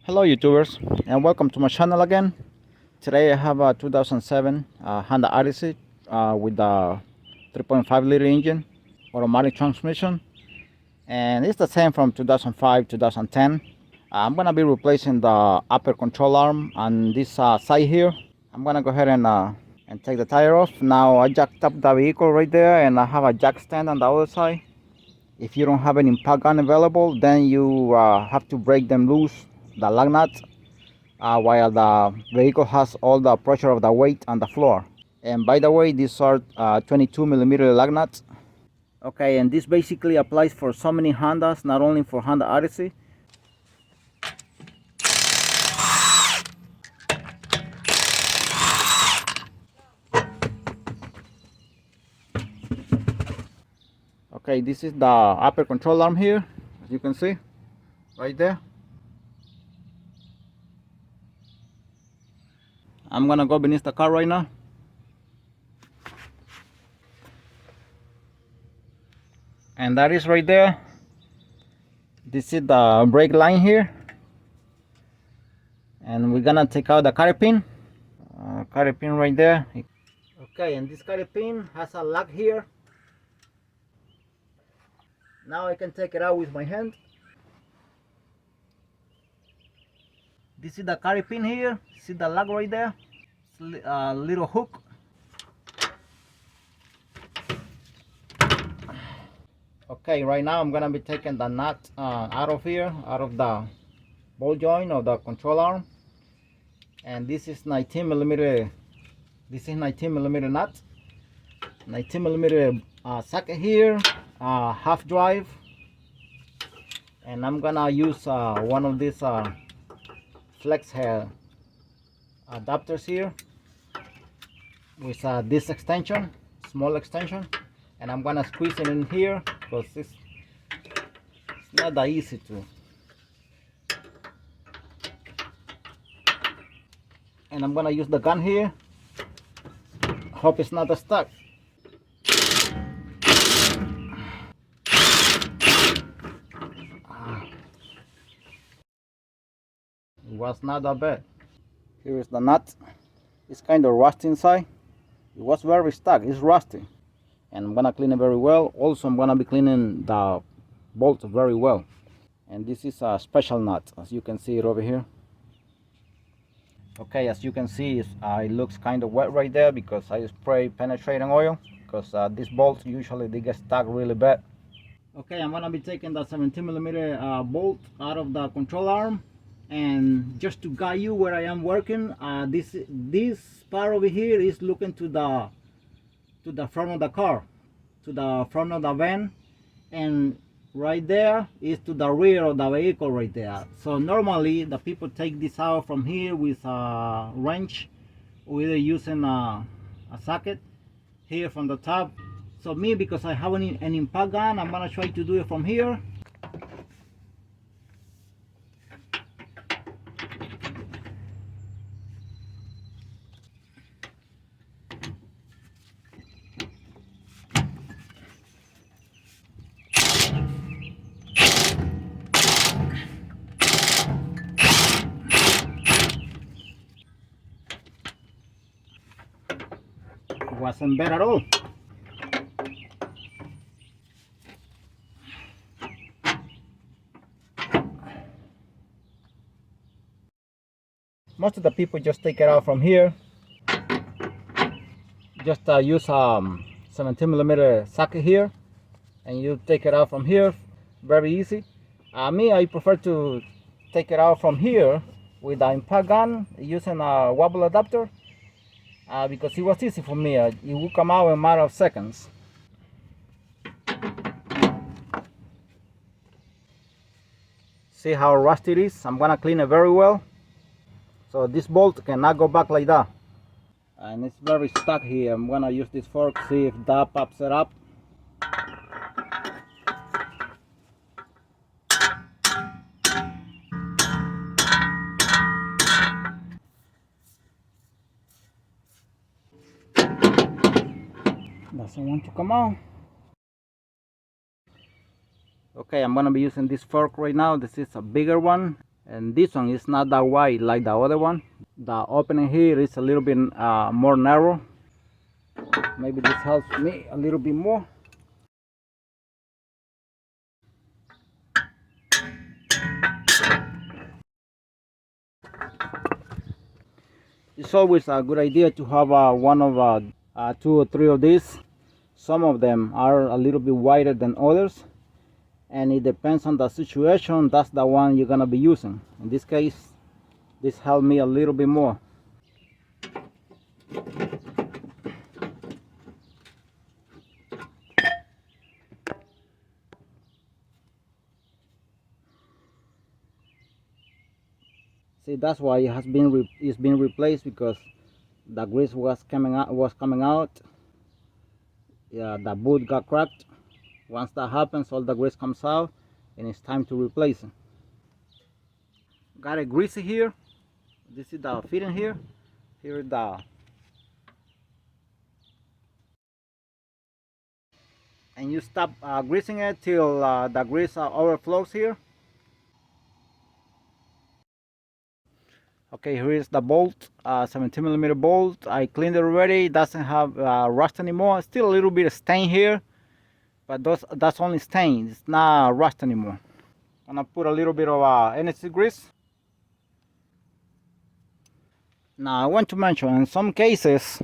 Hello YouTubers, and welcome to my channel again. Today I have a 2007 Honda Odyssey with a 3.5 liter engine, automatic transmission, and it's the same from 2005 2010. I'm gonna be replacing the upper control arm on this side here. I'm gonna go ahead and take the tire off. Now I jacked up the vehicle right there, and I have a jack stand on the other side. If you don't have an impact gun available, then you have to break them loose, the lug nuts, while the vehicle has all the pressure of the weight on the floor. And by the way, these are 22mm lug nuts. Okay, and this basically applies for so many Hondas, not only for Honda Odyssey. Okay, this is the upper control arm here, as you can see, right there. I'm gonna go beneath the car right now. And that is right there. This is the brake line here. And we're gonna take out the carry pin. Carry pin right there. Okay, and this carry pin has a lock here. Now I can take it out with my hand. This is the carry pin here. See the lock right there? It's a little hook. Okay, right now I'm gonna be taking the nut out of here, out of the ball joint of the control arm. And this is 19mm. This is 19mm nut. 19mm socket here, half drive. And I'm gonna use one of these flex head adapters here with this extension, small extension, and I'm gonna squeeze it in here because it's not that easy to. And I'm gonna use the gun here. Hope it's not stuck. It was not that bad. Here is the nut. It's kind of rusty inside. It was very stuck. It's rusty. And I'm gonna clean it very well. Also, I'm gonna be cleaning the bolt very well. And this is a special nut, as you can see it over here. Okay, as you can see, it looks kind of wet right there because I spray penetrating oil. Because these bolts usually they get stuck really bad. Okay, I'm gonna be taking the 17mm bolt out of the control arm. And just to guide you where I am working, this part over here is looking to the front of the car, to the front of the van, and right there is to the rear of the vehicle right there. So normally the people take this out from here with a wrench, or either using a socket here from the top. So me, because I have an impact gun, I'm gonna try to do it from here. Wasn't bad at all. Most of the people just take it out from here. Just use 17mm socket here, and you take it out from here. Very easy. Me, I prefer to take it out from here with the impact gun using a wobble adapter. Because it was easy for me. It will come out in a matter of seconds. See how rusty it is? I'm gonna clean it very well. So this bolt cannot go back like that. And it's very stuck here. I'm gonna use this fork, see if that pops it up. Doesn't want to come out. Okay, I'm gonna be using this fork right now. This is a bigger one, and this one is not that wide like the other one. The opening here is a little bit more narrow. Maybe this helps me a little bit more. It's always a good idea to have one of 2 or 3 of these. Some of them are a little bit wider than others, and it depends on the situation. That's the one you're gonna be using. In this case, this helped me a little bit more. See, that's why it has been it's been replaced, because the grease was coming out. Yeah, the boot got cracked. Once that happens, all the grease comes out, and it's time to replace it. Got it greasy here. This is the fitting here. Here is the, and you stop greasing it till the grease overflows here. Okay, here is the bolt, 17mm bolt. I cleaned it already. It doesn't have rust anymore. Still a little bit of stain here, but that's only stain. It's not rust anymore. I'm gonna put a little bit of NSC grease. Now I want to mention, in some cases,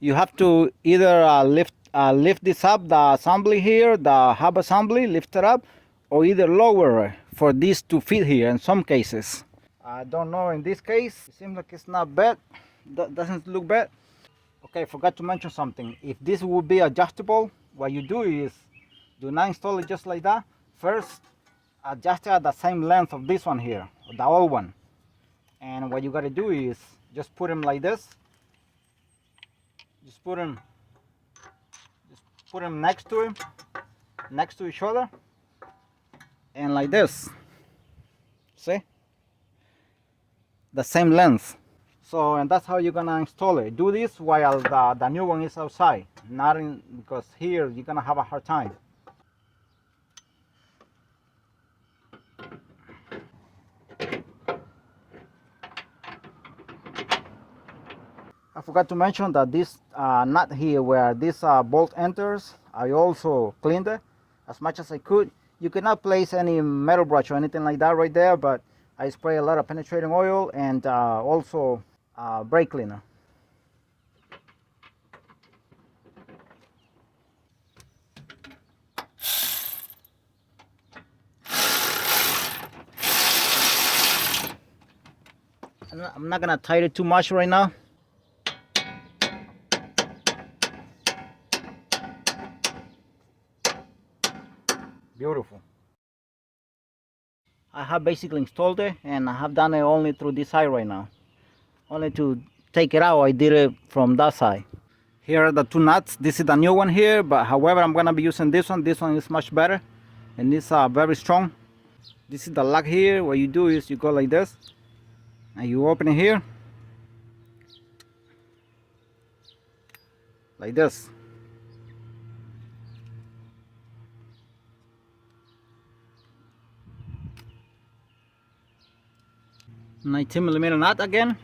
you have to either lift this up, the assembly here, the hub assembly, lift it up, or either lower for this to fit here. In some cases, I don't know. In this case, it seems like it's not bad. Doesn't look bad. Okay, I forgot to mention something. If this would be adjustable, what you do is do not install it just like that. First, adjust it at the same length of this one here, the old one. And what you got to do is just put them like this. Just put them next to each other, and like this. See, the same length. So, and that's how you're gonna install it. Do this while the new one is outside, not in, because here you're gonna have a hard time. I forgot to mention that this nut here, where this bolt enters, I also cleaned it as much as I could. You cannot place any metal brush or anything like that right there, but I spray a lot of penetrating oil and also brake cleaner. I'm not gonna tighten it too much right now. Beautiful. I have basically installed it, and I have done it only through this side right now. Only to take it out, I did it from that side. Here are the 2 nuts. This is the new one here, but however, I'm gonna be using this one. This one is much better, and it's very strong. This is the lock here. What you do is you go like this, and you open it here, like this. 19mm nut again.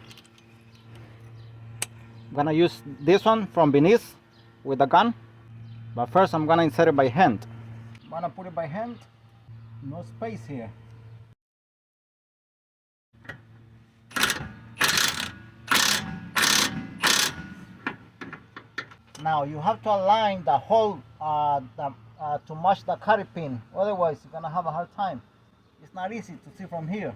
I'm gonna use this one from beneath with the gun, but first I'm gonna insert it by hand. I'm gonna put it by hand. No space here. Now you have to align the hole to match the carry pin. Otherwise, you're gonna have a hard time. It's not easy to see from here.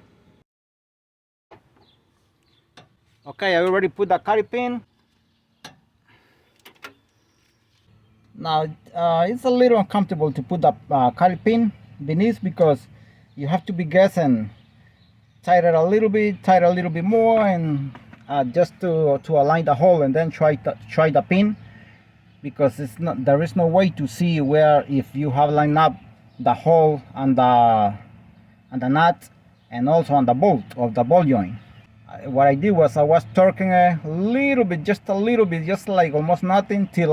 Okay, I already put the carry pin. Now it's a little uncomfortable to put the carry pin beneath, because you have to be guessing, tighten it a little bit more, and just to align the hole, and then try the pin, because there is no way to see where, if you have lined up the hole and the nut, and also on the bolt of the ball joint. What I did was I was torquing a little bit, just like almost nothing, till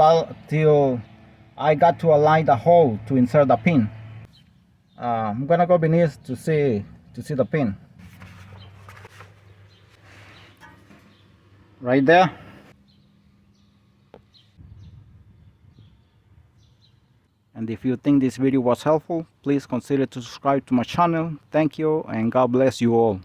I got to align the hole to insert the pin. I'm gonna go beneath to see to see the pin right there. And if you think this video was helpful, please consider to subscribe to my channel. Thank you and God bless you all.